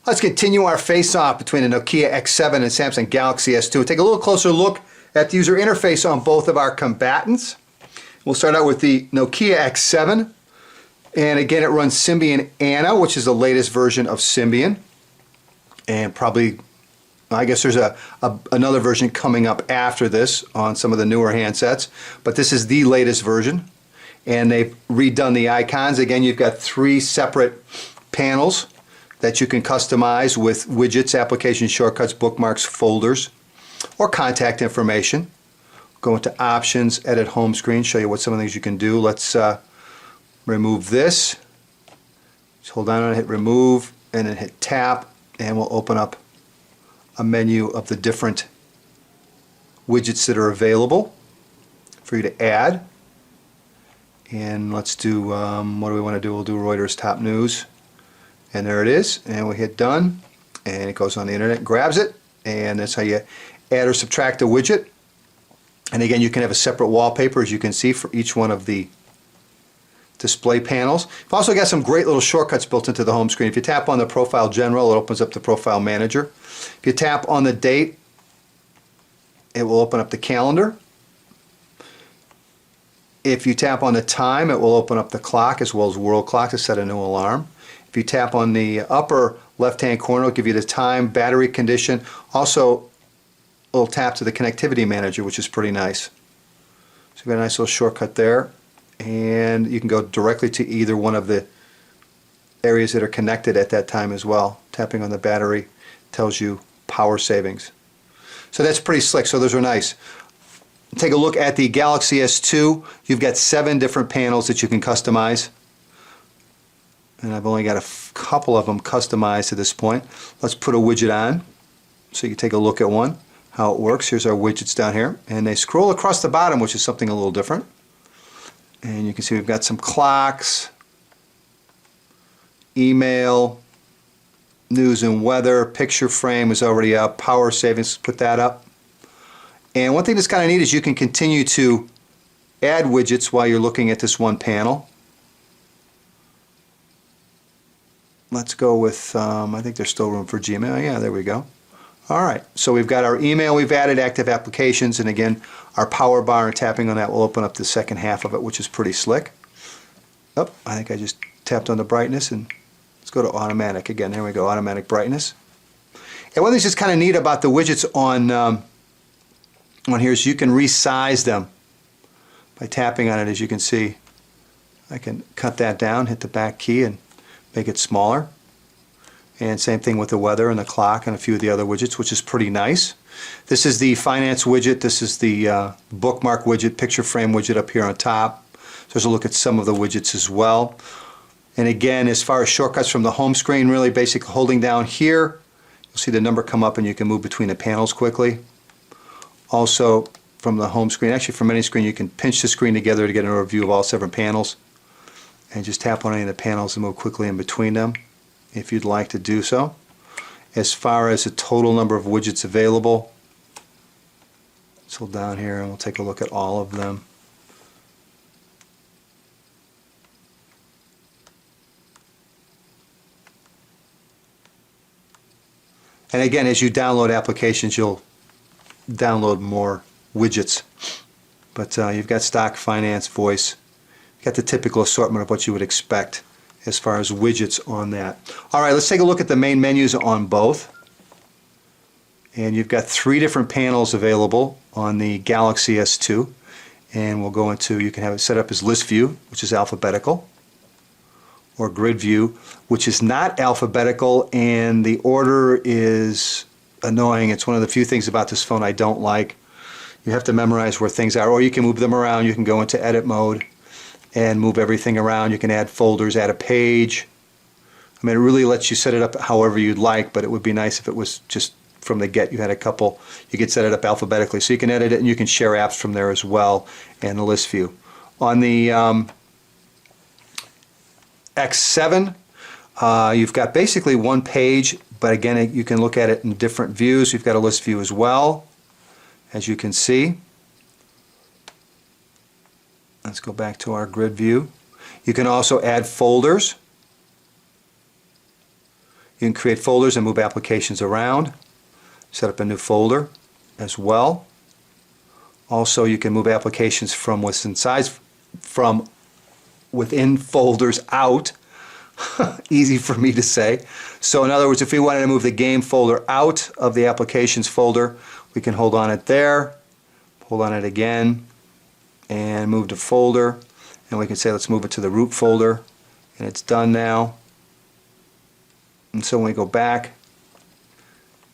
Let's continue our face-off between the Nokia X7 and Samsung Galaxy S2. Take a little closer look at the user interface on both of our combatants. We'll start out with the Nokia X7. And again, it runs Symbian Anna, which is the latest version of Symbian. And probably, I guess there's another version coming up after this on some of the newer handsets. But this is the latest version. And they've redone the icons. Again, you've got 3 separate panels that you can customize with widgets, application shortcuts, bookmarks, folders, or contact information. Go into options, edit home screen, show you what some of the things you can do. Let's remove this. Just hold down on it, hit remove, and then hit tap, and we'll open up a menu of the different widgets that are available for you to add. And let's do, what do we want to do? We'll do Reuters top news. And there it is, and we hit done, and it goes on the internet, grabs it, and that's how you add or subtract a widget. And again, you can have a separate wallpaper, as you can see, for each one of the display panels. You've also got some great little shortcuts built into the home screen. If you tap on the Profile General, it opens up the Profile Manager. If you tap on the date, it will open up the calendar. If you tap on the time, it will open up the clock as well as world clock to set a new alarm. If you tap on the upper left-hand corner, it'll give you the time, battery condition. Also, it'll tap to the connectivity manager, which is pretty nice. So you've got a nice little shortcut there. And you can go directly to either one of the areas that are connected at that time as well. Tapping on the battery tells you power savings. So that's pretty slick. So those are nice. Take a look at the Galaxy S2. You've got 7 different panels that you can customize. And I've only got a couple of them customized to this point. Let's put a widget on so you can take a look at one, how it works. Here's our widgets down here. And they scroll across the bottom, which is something a little different. And you can see we've got some clocks, email, news and weather, picture frame is already up, power savings, put that up. And one thing that's kind of neat is you can continue to add widgets while you're looking at this one panel. Let's go with, I think there's still room for Gmail. Yeah, there we go. All right, so we've got our email, we've added active applications, and again, our power bar, and tapping on that will open up the second half of it, which is pretty slick. Oh, I think I just tapped on the brightness, and let's go to automatic again. There we go, automatic brightness. And one thing that's kind of neat about the widgets on here is you can resize them by tapping on it. As you can see, I can cut that down, hit the back key, and make it smaller. And same thing with the weather and the clock and a few of the other widgets, which is pretty nice. This is the finance widget. This is the bookmark widget, picture frame widget up here on top. So there's a look at some of the widgets as well. And again, as far as shortcuts from the home screen, really basically holding down here, you'll see the number come up and you can move between the panels quickly. Also from the home screen, actually from any screen, you can pinch the screen together to get an overview of all 7 panels. And just tap on any of the panels and move quickly in between them if you'd like to do so. As far as the total number of widgets available, let's hold down here and we'll take a look at all of them. And again, as you download applications, you'll download more widgets. But you've got stock, finance, voice. You've got the typical assortment of what you would expect as far as widgets on that. All right, let's take a look at the main menus on both. And you've got 3 different panels available on the Galaxy S2. And we'll go into, you can have it set up as list view, which is alphabetical, or grid view, which is not alphabetical, and the order is annoying. It's one of the few things about this phone I don't like. You have to memorize where things are, or you can move them around. You can go into edit mode and move everything around. You can add folders, add a page. I mean, it really lets you set it up however you'd like, but it would be nice if it was just from the get you had a couple. You could set it up alphabetically, so you can edit it and you can share apps from there as well, and the list view. On the X7, you've got basically one page, but again, you can look at it in different views. You've got a list view as well, as you can see. Let's go back to our grid view. You can also add folders. You can create folders and move applications around. Set up a new folder as well. Also, you can move applications from within folders out. Easy for me to say. So in other words, if we wanted to move the game folder out of the applications folder, we can hold on it there, hold on it again, and move the folder. And we can say, let's move it to the root folder. And it's done now. And so when we go back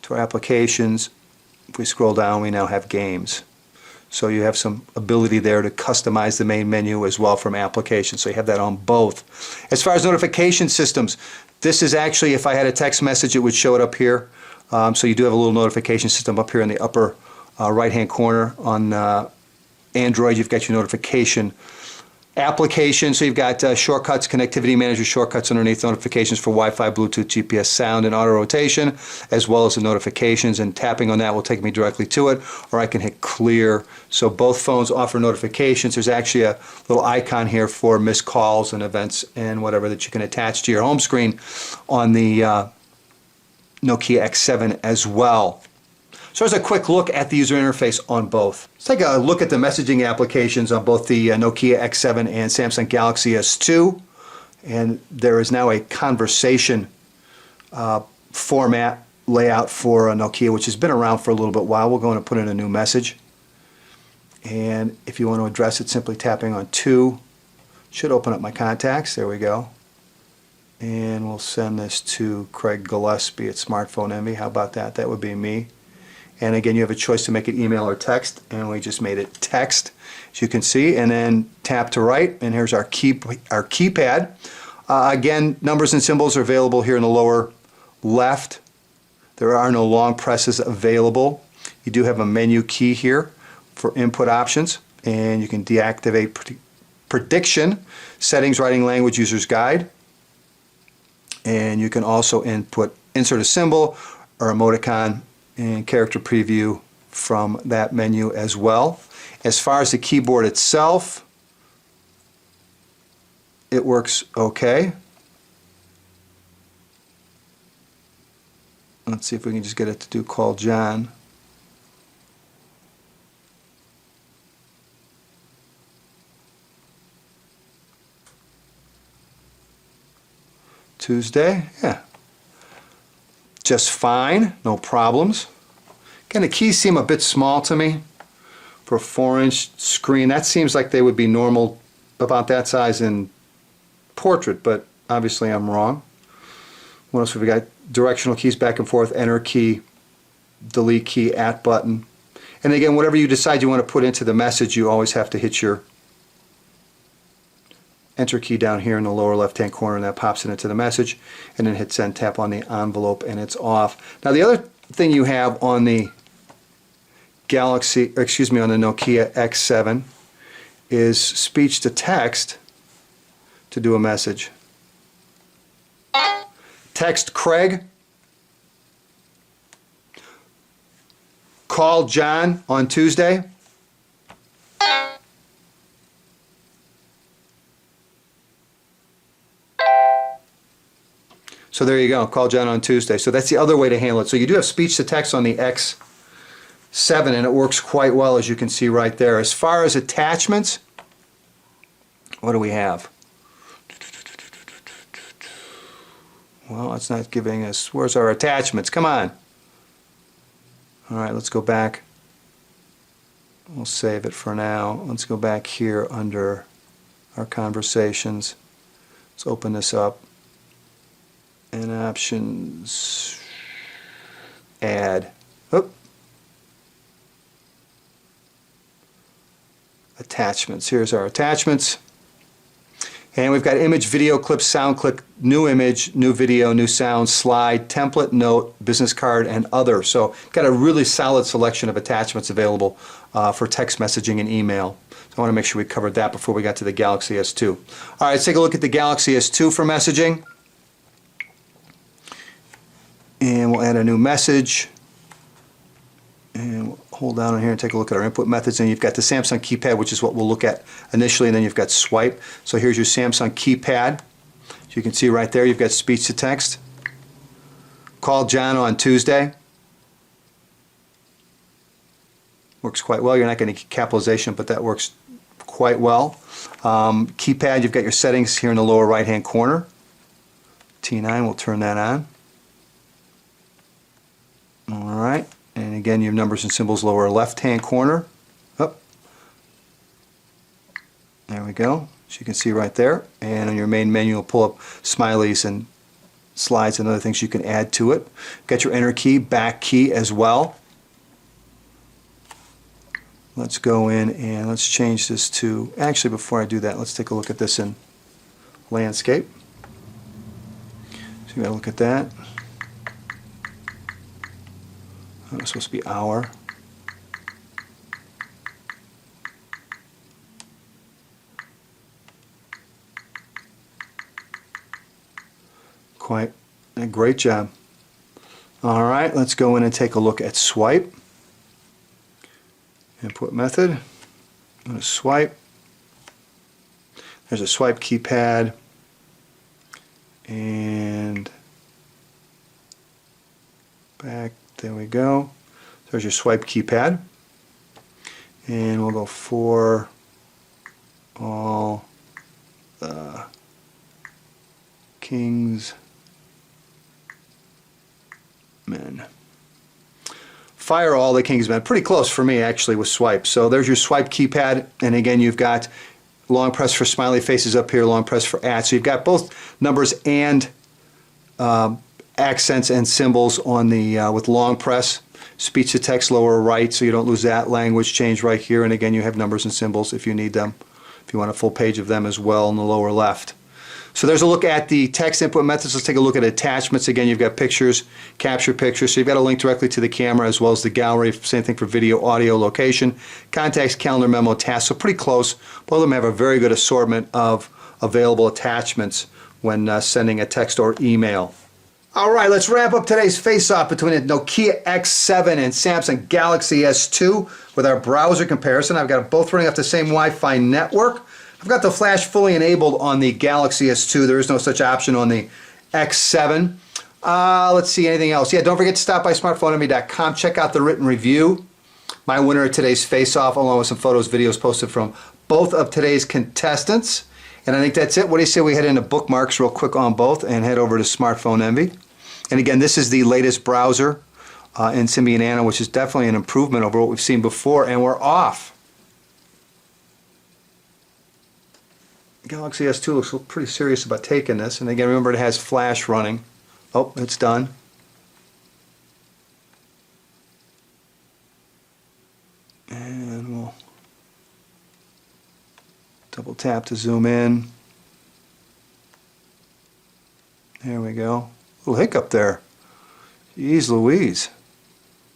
to our applications, if we scroll down, we now have games. So you have some ability there to customize the main menu as well from applications. So you have that on both. As far as notification systems, this is actually, if I had a text message, it would show it up here. So you do have a little notification system up here in the upper right-hand corner. On Android, you've got your notification application. So you've got shortcuts, connectivity manager shortcuts underneath, notifications for Wi-Fi, Bluetooth, GPS, sound, and auto rotation, as well as the notifications. And tapping on that will take me directly to it, or I can hit clear. So both phones offer notifications. There's actually a little icon here for missed calls and events and whatever that you can attach to your home screen on the Nokia X7 as well. So here's a quick look at the user interface on both. Let's take a look at the messaging applications on both the Nokia X7 and Samsung Galaxy S2. And there is now a conversation format layout for a Nokia, which has been around for a little bit while. We're going to put in a new message. And if you want to address it, simply tapping on 2 should open up my contacts. There we go. And we'll send this to Craig Gillespie at Smartphone Envy. How about that? That would be me. And again, you have a choice to make it email or text, and we just made it text, as you can see. And then tap to write, and here's our keypad. Again, numbers and symbols are available here in the lower left. There are no long presses available. You do have a menu key here for input options, and you can deactivate prediction, settings, writing language, user's guide. And you can also insert a symbol or emoticon and character preview from that menu as well. As far as the keyboard itself, it works okay. Let's see if we can just get it to do call John. Tuesday, yeah. Just fine, no problems. Again, the keys seem a bit small to me for a 4-inch screen. That seems like they would be normal, about that size in portrait, but obviously I'm wrong. What else have we got? Directional keys back and forth, enter key, delete key, at button. And again, whatever you decide you want to put into the message, you always have to hit your enter key down here in the lower left hand corner, and that pops it into the message, and then hit send, tap on the envelope, and it's off. Now the other thing you have on the on the Nokia X7 is speech to text to do a message. Text Craig, call John on Tuesday. So there you go, call John on Tuesday. So that's the other way to handle it. So you do have speech to text on the X7, and it works quite well, as you can see right there. As far as attachments, what do we have? Well, it's not giving us, where's our attachments? Come on. All right, let's go back. We'll save it for now. Let's go back here under our conversations. Let's open this up. And options, add, attachments. Here's our attachments. And we've got image, video, clip, sound clip, new image, new video, new sound, slide, template, note, business card, and other. So got a really solid selection of attachments available for text messaging and email. So I want to make sure we covered that before we got to the Galaxy S2. All right, let's take a look at the Galaxy S2 for messaging. And we'll add a new message, and we'll hold down on here and take a look at our input methods. And you've got the Samsung keypad, which is what we'll look at initially, and then you've got swipe. So here's your Samsung keypad. As you can see right there, you've got speech to text. call John on Tuesday. Works quite well. You're not getting capitalization, but that works quite well. Keypad, you've got your settings here in the lower right hand corner. T9, we'll turn that on. Alright, and again your numbers and symbols lower left hand corner. Up. There we go. As you can see right there. And on your main menu you'll pull up smileys and slides and other things you can add to it. Got your enter key, back key as well. Let's go in and let's change this to, actually before I do that, let's take a look at this in landscape. So you gotta look at that. That was supposed to be hour. Quite a great job. All right, let's go in and take a look at swipe. Input method. I'm going to swipe. There's a swipe keypad. And back. There we go. There's your swipe keypad. And we'll go for all the kings men. Fire all the kings men. Pretty close for me actually with swipe. So there's your swipe keypad, and again you've got long press for smiley faces up here, long press for @ so you've got both numbers and accents and symbols on the with long press. Speech to text lower right so you don't lose that. Language change right here, and again you have numbers and symbols if you need them, if you want a full page of them as well in the lower left. So there's a look at the text input methods. Let's take a look at attachments. Again, you've got pictures, capture pictures, so you've got a link directly to the camera as well as the gallery. Same thing for video, audio, location, contacts, calendar, memo, tasks. So pretty close. Both of them have a very good assortment of available attachments when sending a text or email. All right, let's wrap up today's face-off between a Nokia X7 and Samsung Galaxy S2 with our browser comparison. I've got them both running off the same Wi-Fi network. I've got the flash fully enabled on the Galaxy S2. There is no such option on the X7. Let's see, anything else? Yeah, don't forget to stop by smartphoneenvy.com. Check out the written review. My winner of today's face-off, along with some photos, videos posted from both of today's contestants. And I think that's it. What do you say we head into bookmarks real quick on both and head over to Smartphone Envy? And again, this is the latest browser in Symbian Nano, which is definitely an improvement over what we've seen before, and we're off. Galaxy S2 looks pretty serious about taking this. And again, remember it has flash running. Oh, it's done. And we'll double tap to zoom in. There we go. Little hiccup there. Jeez Louise.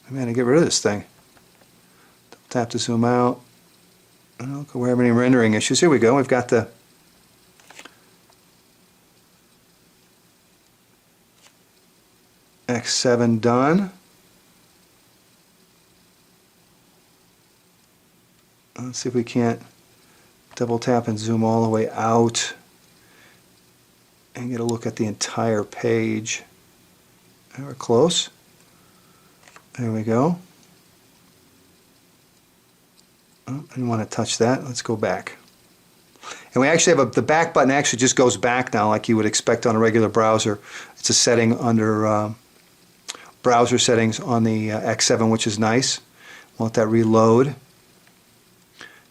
I'm going to get rid of this thing. Double tap to zoom out. I don't know if we have any rendering issues. Here we go. We've got the X7 done. Let's see if we can't double tap and zoom all the way out and get a look at the entire page. We're close. There we go. Oh, I didn't want to touch that. Let's go back. And we actually have the back button actually just goes back now like you would expect on a regular browser. It's a setting under browser settings on the X7, which is nice. We'll let that reload.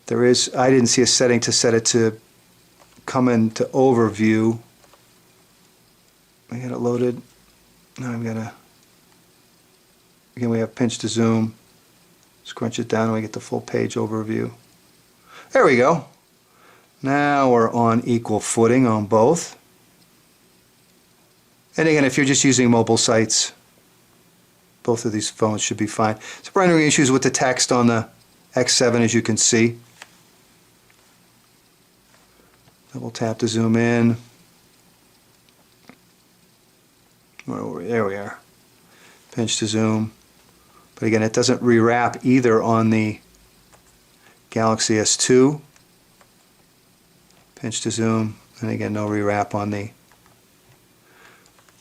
There is, I didn't see a setting to set it to come into overview. I got it loaded. Now I'm gonna, again we have pinch to zoom, scrunch it down and we get the full page overview. There we go. Now we're on equal footing on both. And again, if you're just using mobile sites, both of these phones should be fine. Some rendering issues with the text on the X7, as you can see. Double tap to zoom in. There we are. Pinch to zoom. But again, it doesn't rewrap either on the Galaxy S2. Pinch to zoom. And again, no rewrap on the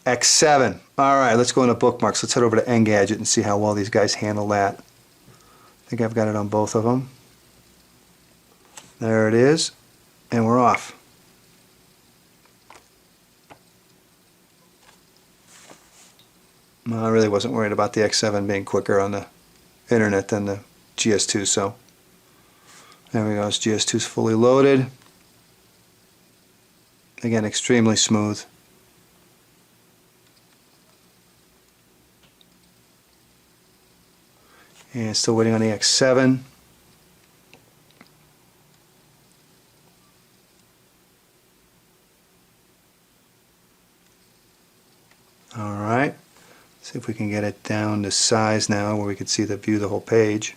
X7. All right, let's go into bookmarks. Let's head over to Engadget and see how well these guys handle that. I think I've got it on both of them. There it is, and we're off. Well, I really wasn't worried about the X7 being quicker on the internet than the GS2, so there we go. This GS2 is fully loaded. Again, extremely smooth. And still waiting on the X7. All right. See if we can get it down to size now where we can see the view the whole page.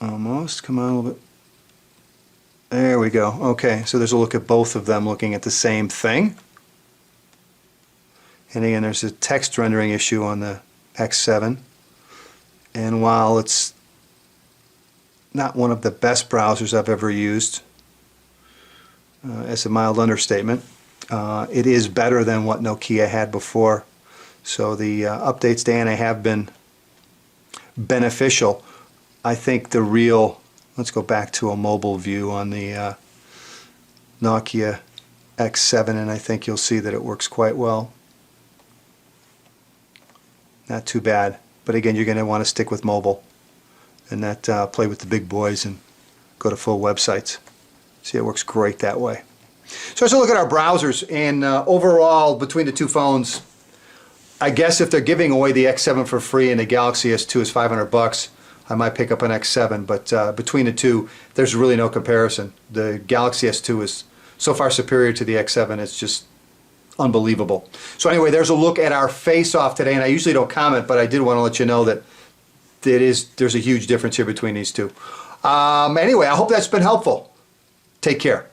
Almost. Come on a little bit. There we go. Okay, so there's a look at both of them looking at the same thing. And again, there's a text rendering issue on the X7. And while it's not one of the best browsers I've ever used, as a mild understatement, it is better than what Nokia had before. So the updates to ANA have been beneficial. I think the real, let's go back to a mobile view on the Nokia X7, and I think you'll see that it works quite well. Not too bad, but again, you're going to want to stick with mobile and not play with the big boys and go to full websites. See, it works great that way. So let's look at our browsers, and overall between the two phones, I guess if they're giving away the X7 for free and the Galaxy S2 is $500, I might pick up an X7, but between the two, there's really no comparison. The Galaxy S2 is so far superior to the X7, it's just unbelievable. So anyway, there's a look at our face-off today, and I usually don't comment, but I did want to let you know that there's a huge difference here between these two. Anyway, I hope that's been helpful. Take care.